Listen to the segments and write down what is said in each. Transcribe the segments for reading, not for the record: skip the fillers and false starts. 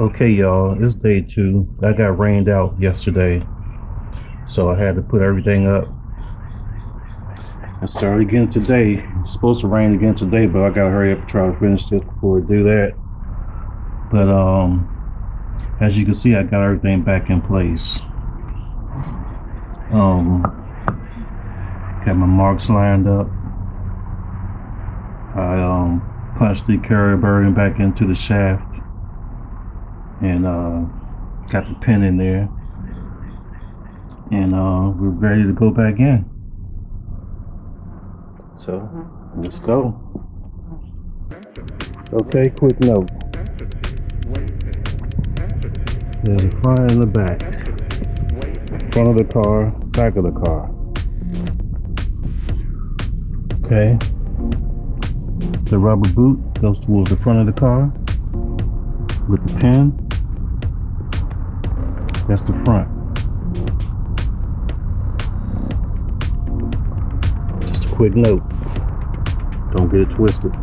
Okay, y'all, it's day 2. I got rained out yesterday, so I had to put everything up. I started again today. It's supposed to rain again today, but I gotta hurry up and try to finish this before I do that. But as you can see, I got everything back in place. Got my marks lined up. I punched the carrier bearing back into the shaft. And got the pin in there, and we're ready to go back in. So let's go. Okay, quick note. There's the front and the back. Front of the car, back of the car. Okay. The rubber boot goes towards the front of the car with the pin. That's the front. Just a quick note. Don't get it twisted.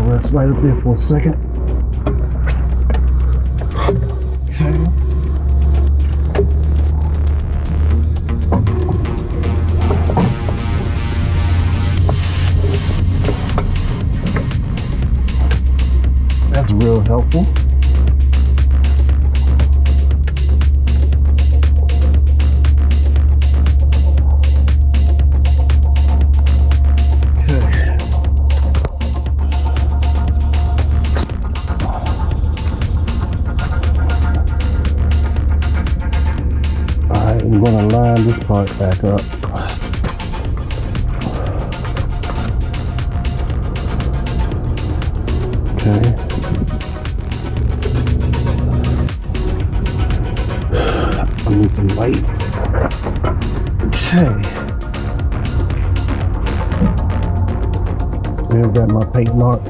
Rest right up there for a second. Okay. That's real helpful. I'm going to line this part back up. Okay. I need some light. Okay. There's got my paint mark.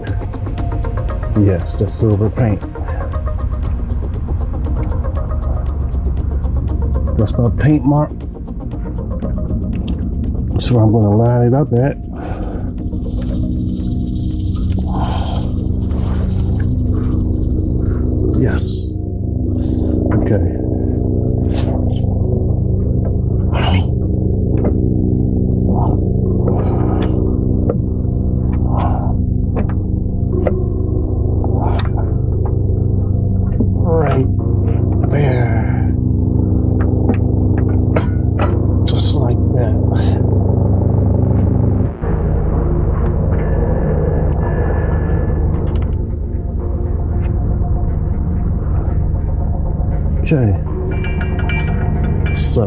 Yes, the silver paint. That's my paint mark. That's where I'm going to line it up at. Yes. Okay. Right there. Just like that. Okay. So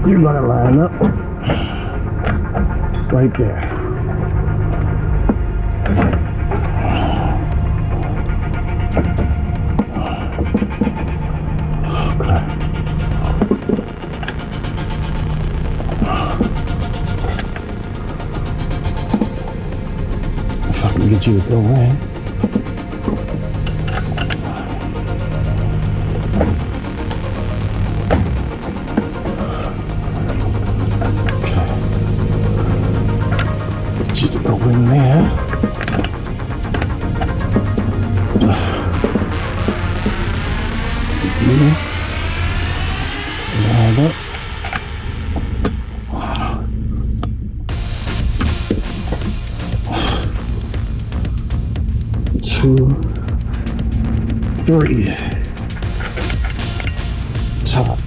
you're gonna line up right there. If I can get you to go in. Okay. Get you to go in there. Line up. Two, three. Top.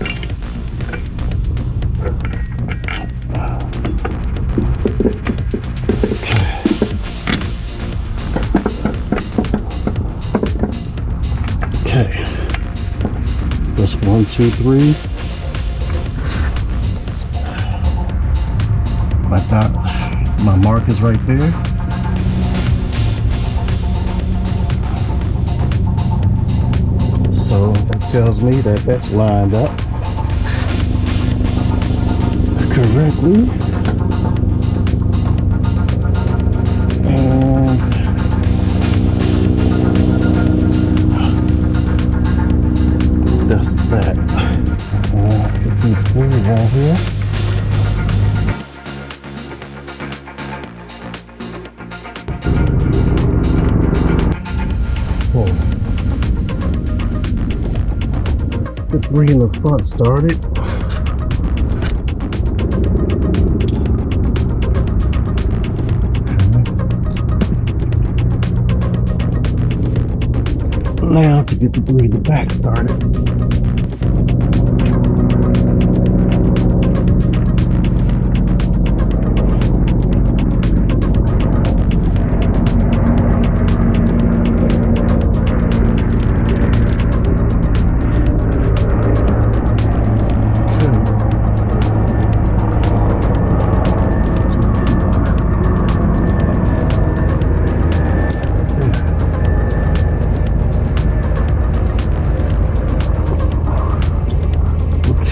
1, 2, 3. My mark is right there. So that tells me that that's lined up correctly. And that's that. Put these screws on here. The 3 in the front started. Now to get the 3 in the back started.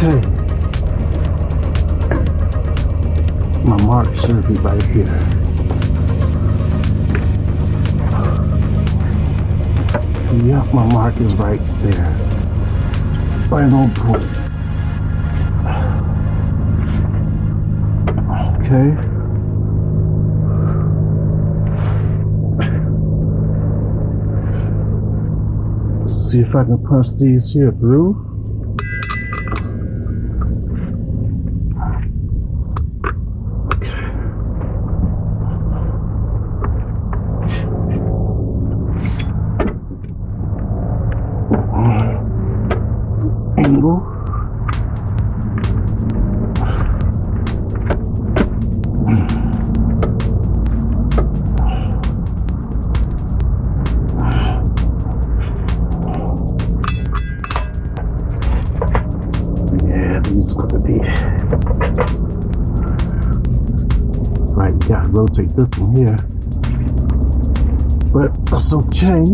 Okay, my mark should be right here. Yep, my mark is right there. Final point. Okay. Let's see if I can punch these here through. Angle. Yeah, these are gonna be right. Gotta rotate this one here, but that's okay.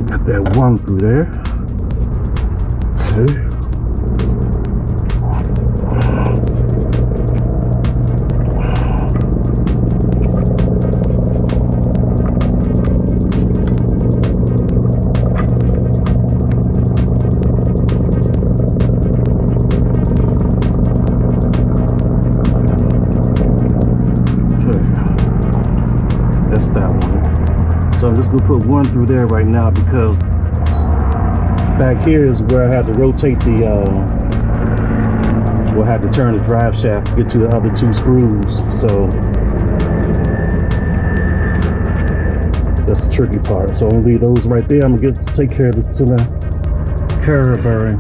Got that 1 through there. Okay. That's that one. So I'm just gonna put 1 through there right now because back here is where I had to rotate the, we'll have to turn the drive shaft to get to the other 2 screws. So that's the tricky part. So I'm gonna leave those right there. I'm gonna take care of the center carrier bearing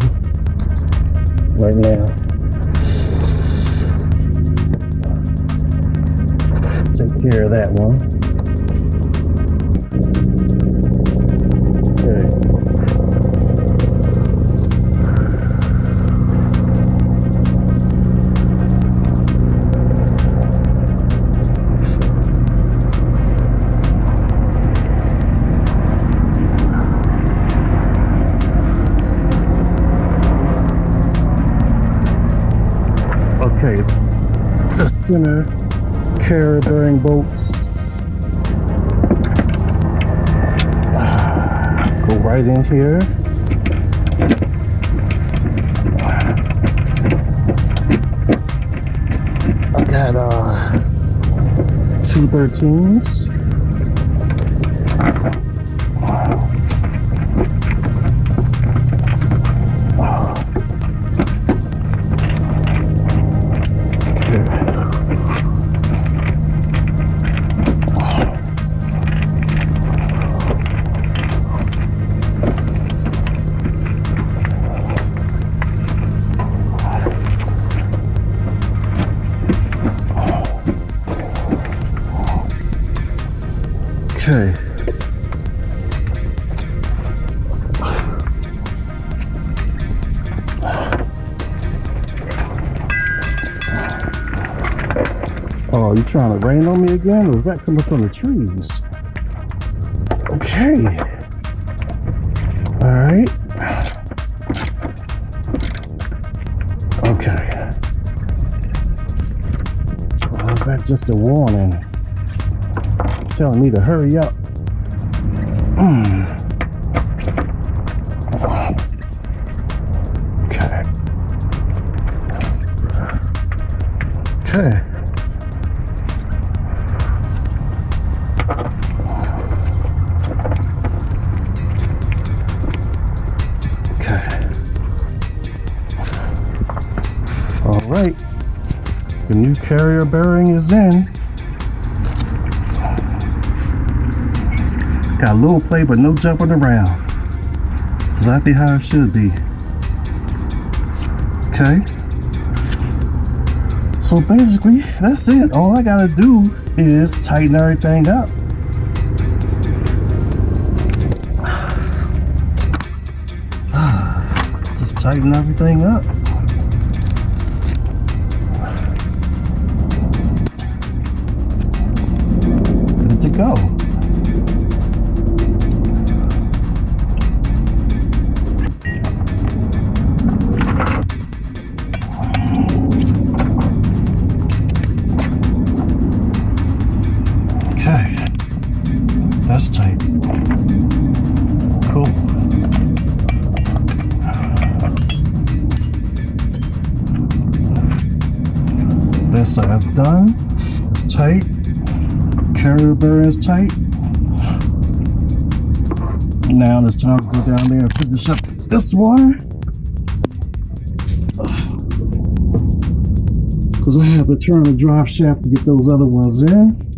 right now. Take care of that one. Okay, the center carrier bearing bolts go right in here. I got 2 13s. Okay, Oh, you trying to rain on me again, or is that coming from the trees? Okay. All right. Okay. Well, is that just a warning? Telling me to hurry up. Okay. Okay. All right, the new carrier bearing is in. Got a little play, but no jumping around. Exactly how it should be. Okay. So basically, that's it. All I gotta do is tighten everything up. Just tighten everything up. Good to go. Okay, that's tight. Cool. This side's done. It's tight. Carrier bearing is tight. Now it's time to go down there and finish up this one, because I have to turn the drive shaft to get those other ones in.